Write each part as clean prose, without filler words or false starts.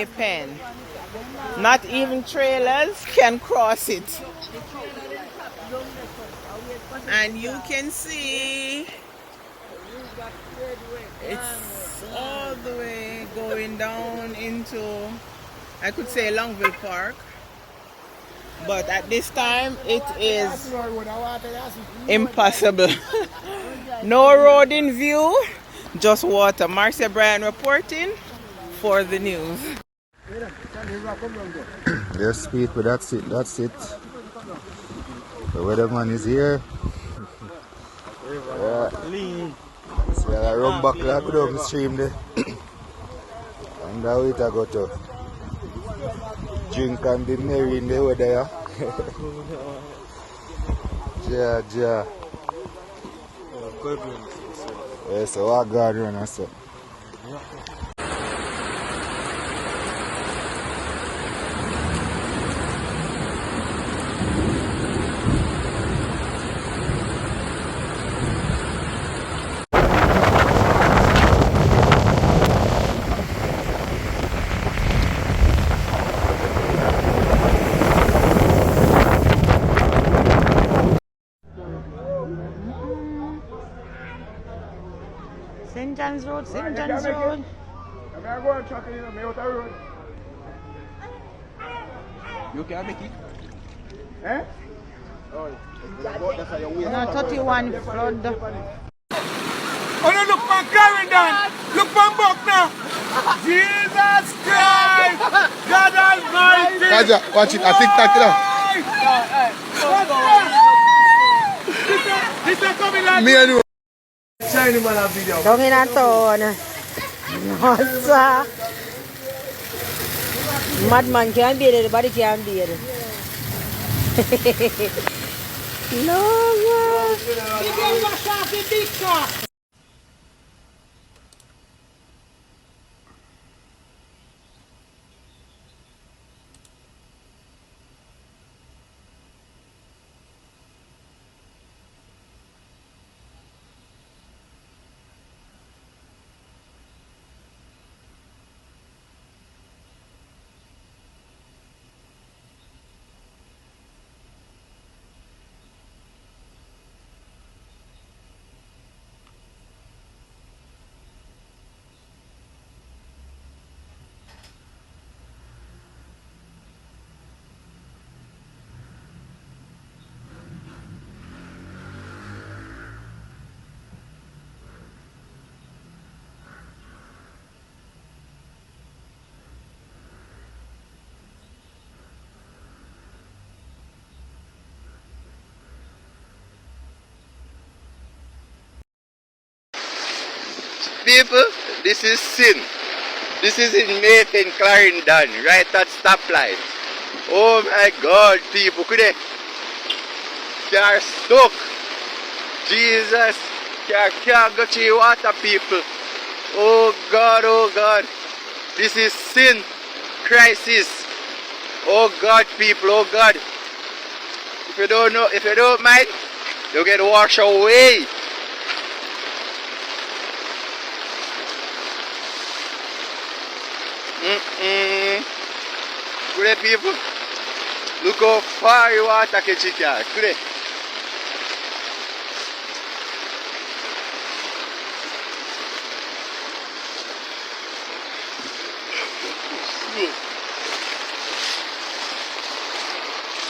A pen. Not even trailers can cross it. And you can see it's all the way going down into, I could say, Longville Park. But at this time, it is impossible. No road in view, just water. Marcia Bryan reporting for the news. Yes, people, that's it. The weatherman is here. Yeah. So I run back like down the stream there. And now it I got to drink and be merry in the weather. Yeah. Yeah, so I got run and so. St. John's Road, St. John's Road. You can make it? Eh? No, 31 flood. Oh no, look man, Clarendon! Look man, Buck now! Jesus Christ! God Almighty! Kaja, watch it, I think that This is coming like me and you. Shiny man of video. Down in a town. Madman can't be there, the body can't be there. No, People, this is sin. This is in Nathan Clarendon, right at stoplight. Oh my God, people, could they are stuck. Jesus, can't go to water, people. Oh God, this is sin, crisis. Oh God, people, oh God. If you don't know, if you don't mind, you'll get washed away. Good people, look how far you want to catch it here. Good.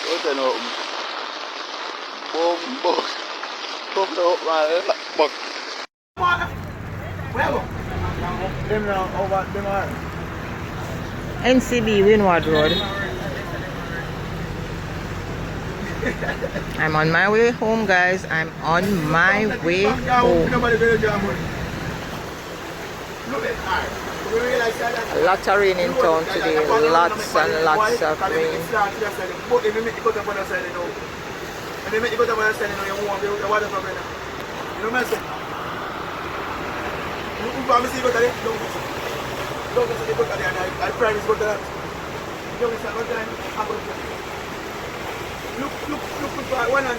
What's that open? Boom. Come to open my book. Them now over them are. NCB Windward Road. I'm on my way home, guys. I'm on my way home. A lot of rain in town today. Lots and lots of rain. Look, 130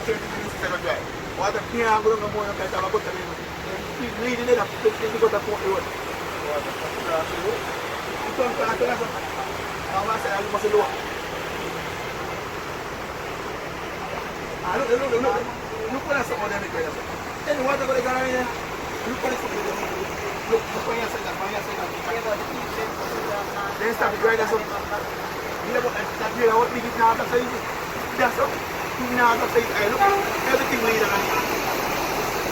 minutes to drive. What a clear angle of the morning, I got leading it up to the road. turn for that. I'm going to say, I must lower. Look what I saw on them. Then what are going to go in there? Look what I saw. Look on your side. Then start the grinder. You know what big it now? That's up. Now look, everything later on.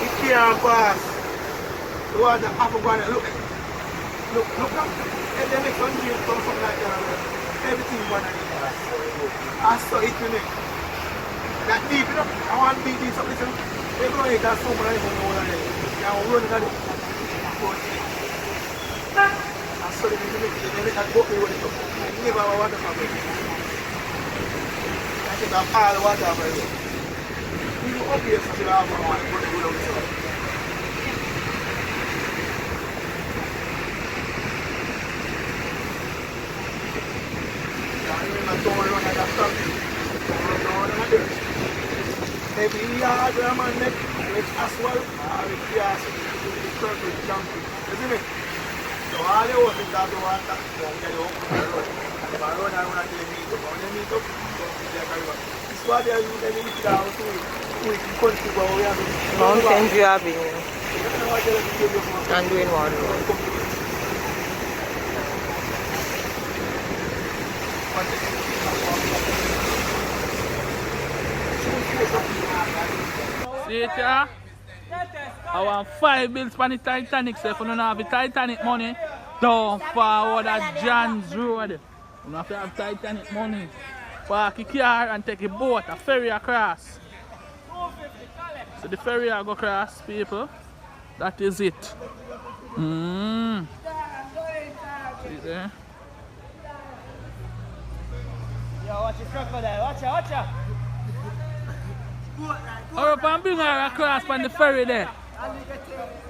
It can't pass. The water half a granite. Look. And then make one year something like that. Everything one of it. I saw it in it. That deep, you know. I want to be deep something. Everyone has so much more than it. Now run at it. I saw it in it. They make that boat me when it comes. I never want to have it. I think I'm all the water over here. You go up here, so you have one. Go down this way. I remember don't run at that stuff. Don't run at it. Every yard where man make asphalt, or with grass, with purple jumping. Isn't it? So all the water is that the water, don't get it up on the road. If I run around until they meet up, when they meet up, it's what they are doing, they need to go out to country, but we have Mountain View Avenue. And doing one road. See it here? I want 5 bills for the Titanic, so if you don't have the Titanic money, don't forward at John's Road. You don't have to have Titanic money. Park your car and take a boat, a ferry across. So the ferry I go across, people. That is it. See there? Yo, watch your crocodile, watch out. Hurry up and bring her across on the ferry there.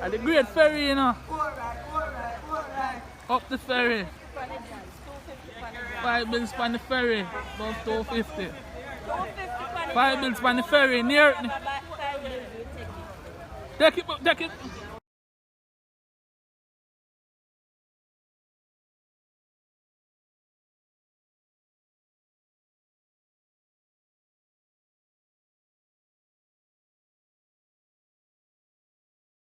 At the great ferry, you know. Up the ferry. 5 bills on the ferry, about 250. 5 bills on the ferry, near. Take it.